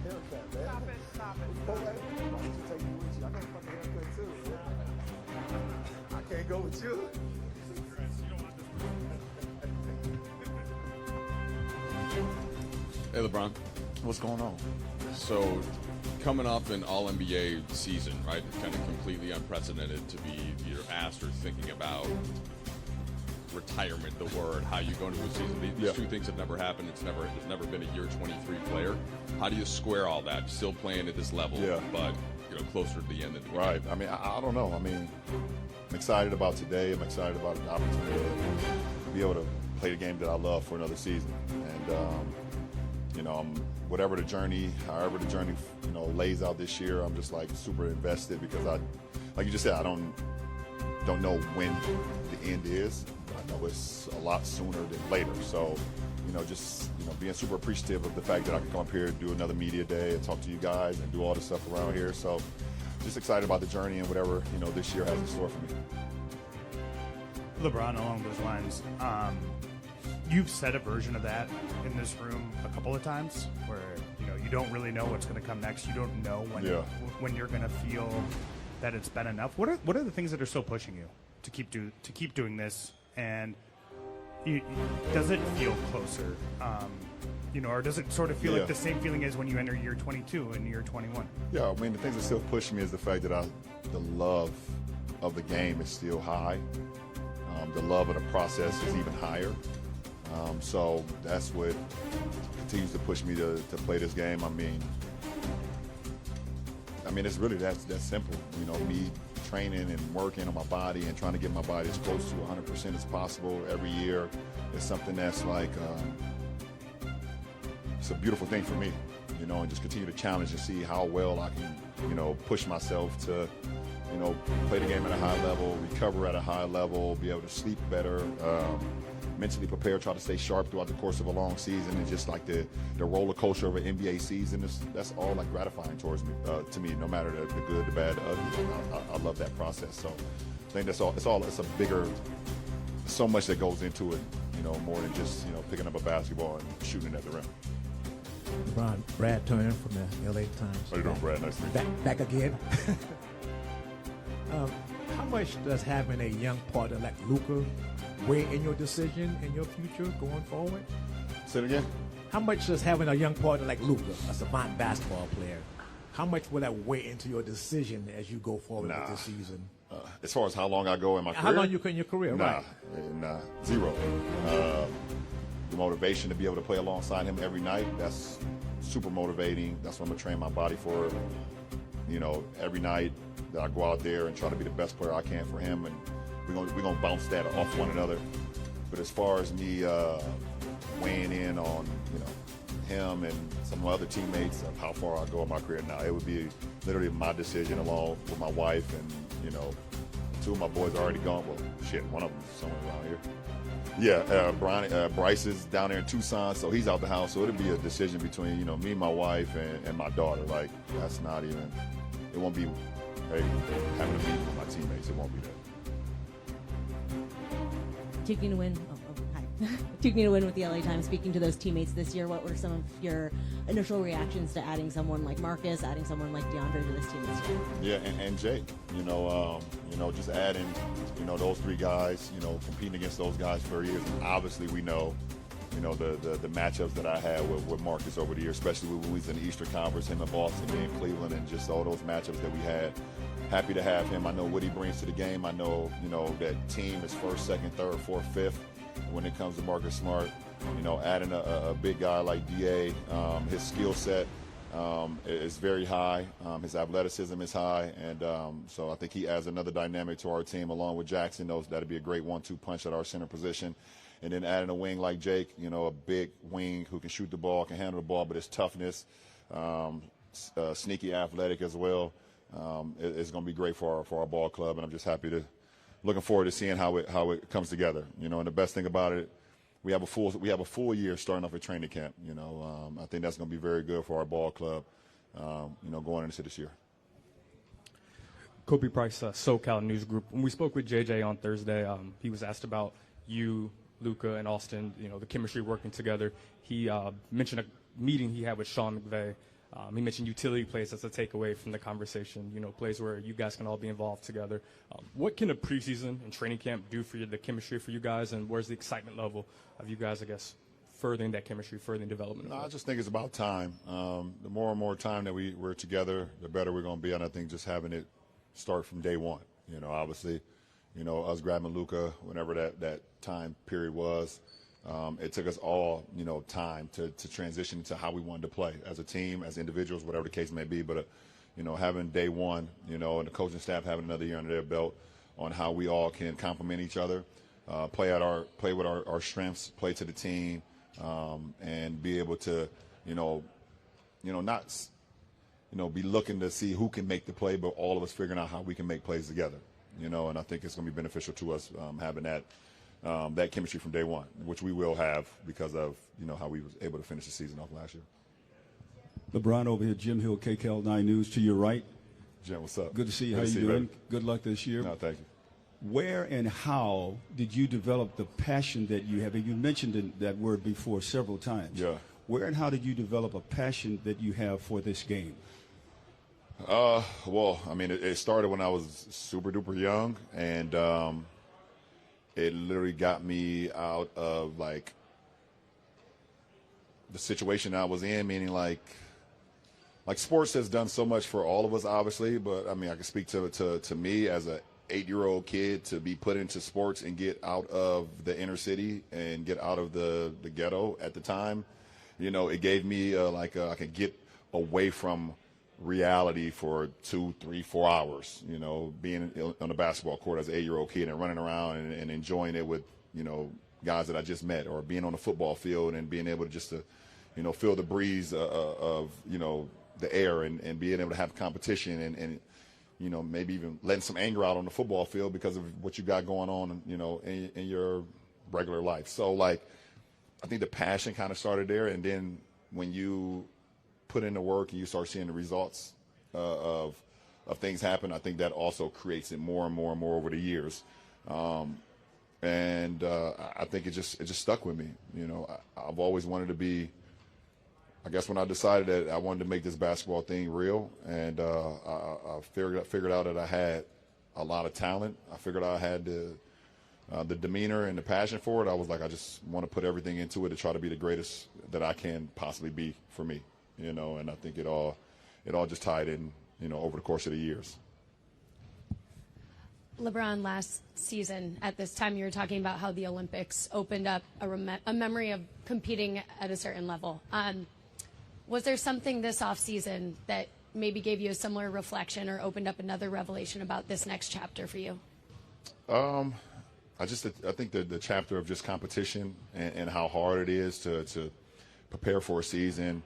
Haircut, man. Stop it. Why don't you take me with you? I got a fucking haircut too. I can't go with you. Hey, LeBron. What's going on? So, coming off an All-NBA season, right? Kind of completely unprecedented to be either asked or thinking about retirement, the word, how you go into a season. These two things have never happened. There's never been a year 23 player. How do you square all that? Still playing at this level, but closer to the end of the game. Right. I mean, I don't know. I mean, I'm excited about today. I'm excited about the opportunity to be able to play the game that I love for another season. And whatever the journey, however the journey, lays out this year, I'm just like super invested because like you just said, I don't know when the end is. I know it's a lot sooner than later. So, being super appreciative of the fact that I can come up here and do another media day and talk to you guys and do all the stuff around here. So, just excited about the journey and whatever, this year has in store for me. LeBron, along those lines, you've said a version of that in this room a couple of times where, you don't really know what's going to come next. You don't know when you're going to feel that it's been enough. What are the things that are still pushing you to keep doing this? And does it feel closer? Or does it sort of feel like the same feeling as when you enter year 22 and year 21? Yeah, I mean, the things that still push me is the fact that the love of the game is still high. The love of the process is even higher. So that's what continues to push me to play this game. I mean, it's really that simple. Me training and working on my body and trying to get my body as close to 100% as possible every year is something that's like it's a beautiful thing for me. And just continue to challenge and see how well I can, push myself to, play the game at a high level, recover at a high level, be able to sleep better, mentally prepare, try to stay sharp throughout the course of a long season, and just like the roller coaster of an NBA season, that's all like gratifying towards me, to me, no matter the good, the bad, the ugly. I love that process. So I think it's a bigger, so much that goes into it, more than just, picking up a basketball and shooting at the rim. LeBron, Brad Turner from the LA Times. How you doing, Brad? Nice to meet you. Back again. How much does having a young partner like Luka weigh in your decision and your future going forward? Say it again. How much does having a young partner like Luka, a savant basketball player, how much will that weigh into your decision as you go forward with this season? As far as how long I go in my career? How long you in your career, right? Nah, zero. The motivation to be able to play alongside him every night, that's super motivating. That's what I'm going to train my body for, every night that I go out there and try to be the best player I can for him. And we're gonna bounce that off one another. But as far as me weighing in on, him and some of my other teammates of how far I go in my career now, it would be literally my decision along with my wife and, two of my boys are already gone. Well, shit, one of them is somewhere around here. Yeah, Bryce is down there in Tucson, so he's out the house. So it'll be a decision between, me, my wife, and my daughter. Like, that's not even, it won't be, hey, having a meeting with my teammates. It won't be that. Taking to win. Hi. Taking to win with the LA Times. Speaking to those teammates this year, what were some of your initial reactions to adding someone like Marcus, adding someone like DeAndre to this team this year? Yeah, and Jake. Just adding, those three guys. Competing against those guys for years. And obviously, we know, the matchups that I had with Marcus over the years, especially when we was in the Eastern Conference, him in Boston, me in Cleveland, and just all those matchups that we had. Happy to have him. I know what he brings to the game. I know, that team is first, second, third, fourth, fifth when it comes to Marcus Smart. Adding a big guy like DA, his skill set is very high. His athleticism is high. And so I think he adds another dynamic to our team along with Jackson. That'd be a great 1-2 punch at our center position. And then adding a wing like Jake, a big wing who can shoot the ball, can handle the ball, but his toughness, sneaky athletic as well. It's going to be great for our ball club, and I'm just looking forward to seeing how it comes together. And the best thing about it, we have a full year starting off at training camp. I think that's going to be very good for our ball club. Going into this year. Kobe Price, SoCal News Group. When we spoke with JJ on Thursday, he was asked about you, Luka, and Austin. The chemistry working together. He mentioned meeting he had with Sean McVay. He mentioned utility plays as a takeaway from the conversation, plays where you guys can all be involved together. What can a preseason and training camp do for the chemistry for you guys, and where's the excitement level of you guys, I guess, furthering that chemistry, furthering development? No, I just think it's about time. The more and more time that we're together, the better we're going to be. And I think just having it start from day one. Obviously, us grabbing Luka, whenever that time period was, it took us all, time to transition to how we wanted to play as a team, as individuals, whatever the case may be. But, having day one, and the coaching staff having another year under their belt on how we all can complement each other, play with our strengths, play to the team, and be able to, not, be looking to see who can make the play, but all of us figuring out how we can make plays together, and I think it's going to be beneficial to us having that chemistry from day one, which we will have because of, how we was able to finish the season off last year. LeBron over here, Jim Hill, KCAL 9 News, to your right. Jim, what's up? Good to see you. Good How to you see you, doing? baby. Good luck this year. No, thank you. Where and how did you develop the passion that you have? And you mentioned that word before several times. Yeah. Where and how did you develop a passion that you have for this game? Well, I mean, it started when I was super duper young, and it literally got me out of like the situation I was in, meaning like sports has done so much for all of us, obviously, but I mean, I can speak to me as a 8-year-old kid to be put into sports and get out of the inner city and get out of the ghetto at the time. It gave me I could get away from reality for 2, 3, 4 hours, being on the basketball court as an 8-year-old kid and running around and enjoying it with, guys that I just met, or being on the football field and being able to just to, feel the breeze of the air and being able to have competition and maybe even letting some anger out on the football field because of what you got going on, in your regular life. So, I think the passion kind of started there, and then when you put in the work and you start seeing the results of things happen, I think that also creates it more and more and more over the years. And I think it just stuck with me. I've always wanted to be, I guess when I decided that I wanted to make this basketball thing real, and I figured out that I had a lot of talent. I figured out I had the demeanor and the passion for it. I was like, I just want to put everything into it to try to be the greatest that I can possibly be for me, and I think it all just tied in, over the course of the years. LeBron, last season at this time, you were talking about how the Olympics opened up a memory of competing at a certain level. Was there something this offseason that maybe gave you a similar reflection or opened up another revelation about this next chapter for you? I think the chapter of just competition and how hard it is to prepare for a season,